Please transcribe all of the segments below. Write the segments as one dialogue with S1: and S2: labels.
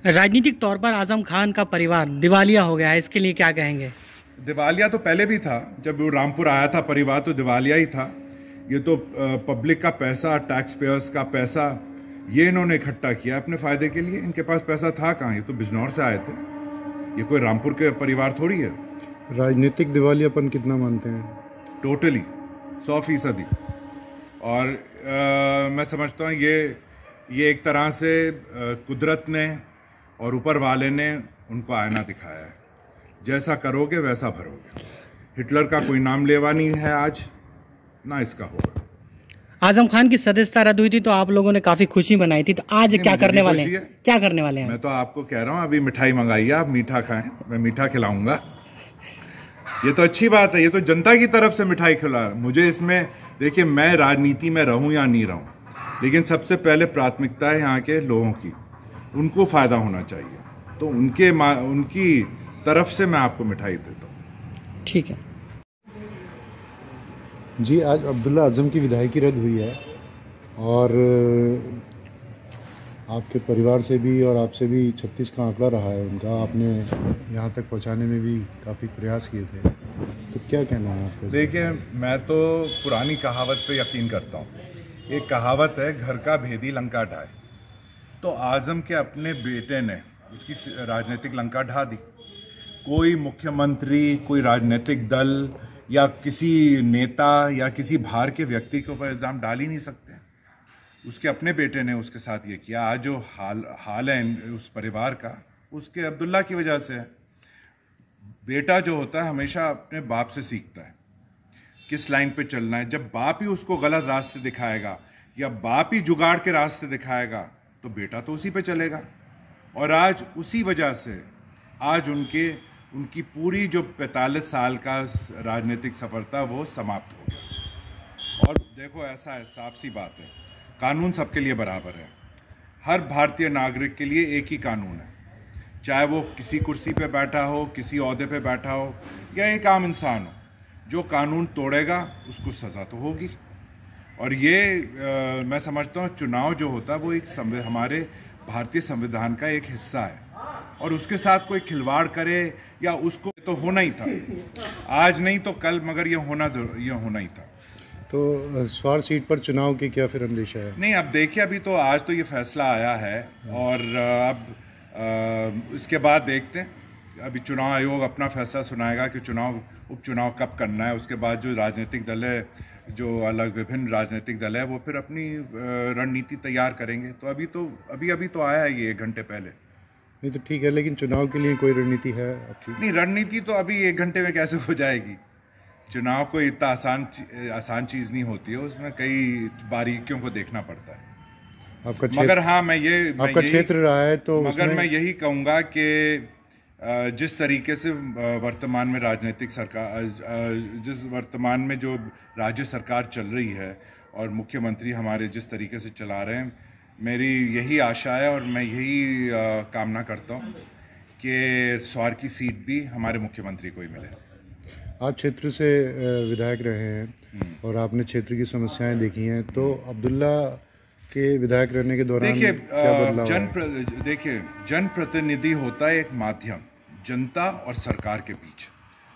S1: राजनीतिक तौर पर आजम खान का परिवार दिवालिया हो गया है, इसके लिए क्या कहेंगे?
S2: दिवालिया तो पहले भी था। जब वो रामपुर आया था परिवार तो दिवालिया ही था। ये तो पब्लिक का पैसा, टैक्स पेयर्स का पैसा, ये इन्होंने इकट्ठा किया अपने फायदे के लिए। इनके पास पैसा था कहाँ? ये तो बिजनौर से आए थे। ये कोई रामपुर के परिवार थोड़ी है।
S3: राजनीतिक दिवालियापन कितना मानते हैं?
S2: टोटली 100%। और मैं समझता हूँ ये एक तरह से कुदरत ने और ऊपर वाले ने उनको आईना दिखाया है। जैसा करोगे वैसा भरोगे। हिटलर का कोई नाम लेवा नहीं है आज, ना इसका होगा।
S1: आजम खान की सदस्यता रद्द हुई थी तो आप लोगों ने काफी खुशी मनाई थी, तो आज क्या करने वाले हैं? क्या करने वाले हैं?
S2: मैं तो आपको कह रहा हूँ अभी मिठाई मंगाइए, आप मीठा खाएं, मैं मीठा खिलाऊंगा। ये तो अच्छी बात है, ये तो जनता की तरफ से मिठाई खिला। मुझे इसमें देखिए, मैं राजनीति में रहूं या नहीं रहूं, लेकिन सबसे पहले प्राथमिकता है यहाँ के लोगों की। उनको फायदा होना चाहिए, तो उनकी तरफ से मैं आपको मिठाई देता हूँ।
S1: ठीक है
S3: जी। आज अब्दुल्ला आजम की विधायकी रद्द हुई है और आपके परिवार से भी और आपसे भी 36 का आंकड़ा रहा है उनका। आपने यहाँ तक पहुँचाने में भी काफ़ी प्रयास किए थे, तो क्या कहना है आपका?
S2: देखिए, मैं तो पुरानी कहावत पे यकीन करता हूँ। एक कहावत है, घर का भेदी लंका ढाए। तो आजम के अपने बेटे ने उसकी राजनीतिक लंका ढा दी। कोई मुख्यमंत्री, कोई राजनीतिक दल या किसी नेता या किसी बाहर के व्यक्ति के ऊपर इल्ज़ाम डाल ही नहीं सकते। उसके अपने बेटे ने उसके साथ ये किया। आज जो हाल है उस परिवार का, उसके अब्दुल्ला की वजह से है। बेटा जो होता है हमेशा अपने बाप से सीखता है किस लाइन पे चलना है। जब बाप ही उसको गलत रास्ते दिखाएगा या बाप ही जुगाड़ के रास्ते दिखाएगा तो बेटा तो उसी पे चलेगा। और आज उसी वजह से आज उनकी पूरी जो 45 साल का राजनीतिक सफर था वो समाप्त हो गया। और देखो, ऐसा है, साफ सी बात है, कानून सबके लिए बराबर है। हर भारतीय नागरिक के लिए एक ही कानून है, चाहे वो किसी कुर्सी पे बैठा हो, किसी ओहदे पे बैठा हो या एक आम इंसान हो। जो कानून तोड़ेगा उसको सज़ा तो होगी। और ये मैं समझता हूँ चुनाव जो होता है वो एक हमारे भारतीय संविधान का एक हिस्सा है, और उसके साथ कोई खिलवाड़ करे या उसको तो होना ही था। आज नहीं तो कल, मगर ये होना ही था।
S3: तो स्वार सीट पर चुनाव की क्या फिर अंदेशा है?
S2: नहीं, अब देखिए, अभी तो आज तो ये फैसला आया है और अब इसके बाद देखते हैं। अभी चुनाव आयोग अपना फैसला सुनाएगा कि उपचुनाव कब करना है। उसके बाद जो राजनीतिक दल है, जो अलग विभिन्न राजनीतिक दल है, वो फिर अपनी रणनीति तैयार करेंगे। तो अभी तो आया है ये 1 घंटे पहले।
S3: नहीं तो ठीक है, लेकिन चुनाव के लिए कोई रणनीति है आपकी?
S2: नहीं, रणनीति तो अभी 1 घंटे में कैसे हो जाएगी? चुनाव कोई इतना आसान चीज़ नहीं होती है, उसमें कई बारीकियों को देखना पड़ता है।
S3: आपका
S2: मगर हाँ,
S3: आपका क्षेत्र रहा है तो
S2: मगर मैं यही कहूँगा कि जिस तरीके से वर्तमान में वर्तमान में जो राज्य सरकार चल रही है और मुख्यमंत्री हमारे जिस तरीके से चला रहे हैं, मेरी यही आशा है और मैं यही कामना करता हूँ कि स्वार की सीट भी हमारे मुख्यमंत्री को ही मिले।
S3: आप क्षेत्र से विधायक रहे हैं और आपने क्षेत्र की समस्याएं देखी हैं, तो अब्दुल्ला के विधायक रहने के दौरान क्या बदलाव है?
S2: देखिए, जनप्रतिनिधि होता है एक माध्यम जनता और सरकार के बीच।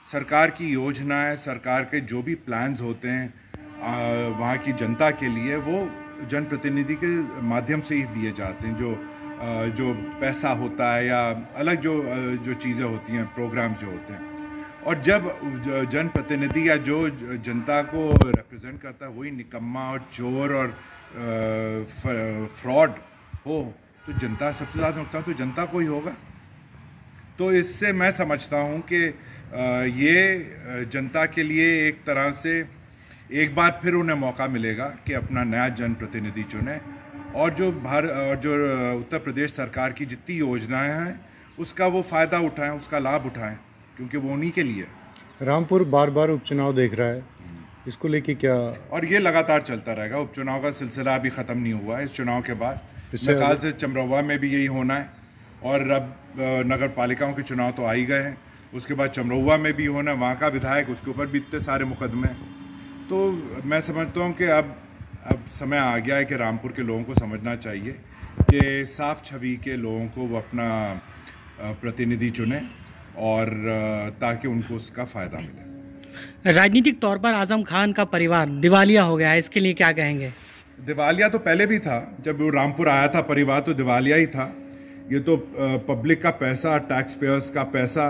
S2: सरकार की योजनाएं, सरकार के जो भी प्लान्स होते हैं वहाँ की जनता के लिए, वो जनप्रतिनिधि के माध्यम से ही दिए जाते हैं। जो पैसा होता है या अलग जो चीज़ें होती हैं, प्रोग्राम्स जो होते हैं। और जब जनप्रतिनिधि या जो जनता को रिप्रेजेंट करता है वही निकम्मा और चोर और फ्रॉड हो, तो जनता सबसे ज़्यादा नुकसान तो जनता को ही होगा। तो इससे मैं समझता हूँ कि ये जनता के लिए एक तरह से एक बार फिर उन्हें मौका मिलेगा कि अपना नया जनप्रतिनिधि चुने, और जो उत्तर प्रदेश सरकार की जितनी योजनाएं हैं उसका वो फ़ायदा उठाएं, उसका लाभ उठाएं, क्योंकि वो उन्हीं के लिए।
S3: रामपुर बार बार उपचुनाव देख रहा है, इसको लेके क्या? और
S2: ये लगातार चलता रहेगा। उपचुनाव का सिलसिला अभी ख़त्म नहीं हुआ है। इस चुनाव के बाद मेरे ख्याल से चमरौवा में भी यही होना है, और अब नगर पालिकाओं के चुनाव तो आ ही गए हैं, उसके बाद चमरौवा में भी होना है। वहाँ का विधायक, उसके ऊपर भी इतने सारे मुकदमे हैं। तो मैं समझता हूँ कि अब समय आ गया है कि रामपुर के लोगों को समझना चाहिए कि साफ छवि के लोगों को वो अपना प्रतिनिधि चुने और ताकि उनको उसका फ़ायदा मिले।
S1: राजनीतिक तौर पर आजम खान का परिवार दिवालिया हो गया है, इसके लिए क्या कहेंगे?
S2: दिवालिया तो पहले भी था, जब वो रामपुर आया था परिवार तो दिवालिया ही था। ये तो पब्लिक का पैसा, टैक्स पेयर्स का पैसा,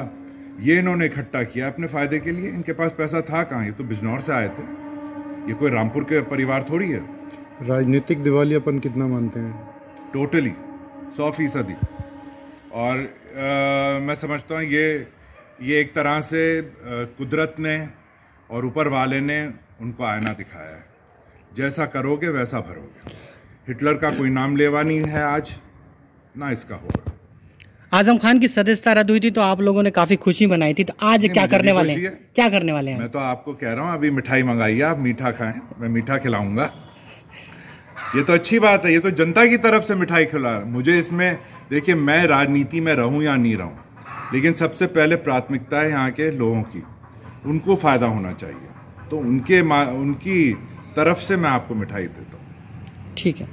S2: ये इन्होंने इकट्ठा किया अपने फ़ायदे के लिए। इनके पास पैसा था कहाँ? ये तो बिजनौर से आए थे, ये कोई रामपुर के परिवार थोड़ी है।
S3: राजनीतिक दिवालियापन कितना मानते हैं?
S2: टोटली 100%। और मैं समझता हूँ ये एक तरह से कुदरत ने और ऊपर वाले ने उनको आईना दिखाया है, जैसा करोगे वैसा भरोगे। हिटलर का कोई नाम लेवा नहीं है आज, ना इसका होगा।
S1: आजम खान की सदस्यता रद्द हुई थी तो आप लोगों ने काफी खुशी मनाई थी, तो आज क्या करने वाले हैं? क्या करने वाले हैं?
S2: मैं तो आपको कह रहा हूँ अभी मिठाई मंगाइए, आप मीठा खाएं, मैं मीठा खिलाऊंगा। ये तो अच्छी बात है, ये तो जनता की तरफ से मिठाई खिला। मुझे इसमें देखिए, मैं राजनीति में रहूं या नहीं रहूं, लेकिन सबसे पहले प्राथमिकता है यहाँ के लोगों की, उनको फायदा होना चाहिए, तो उनकी तरफ से मैं आपको मिठाई देता हूँ।
S1: ठीक है।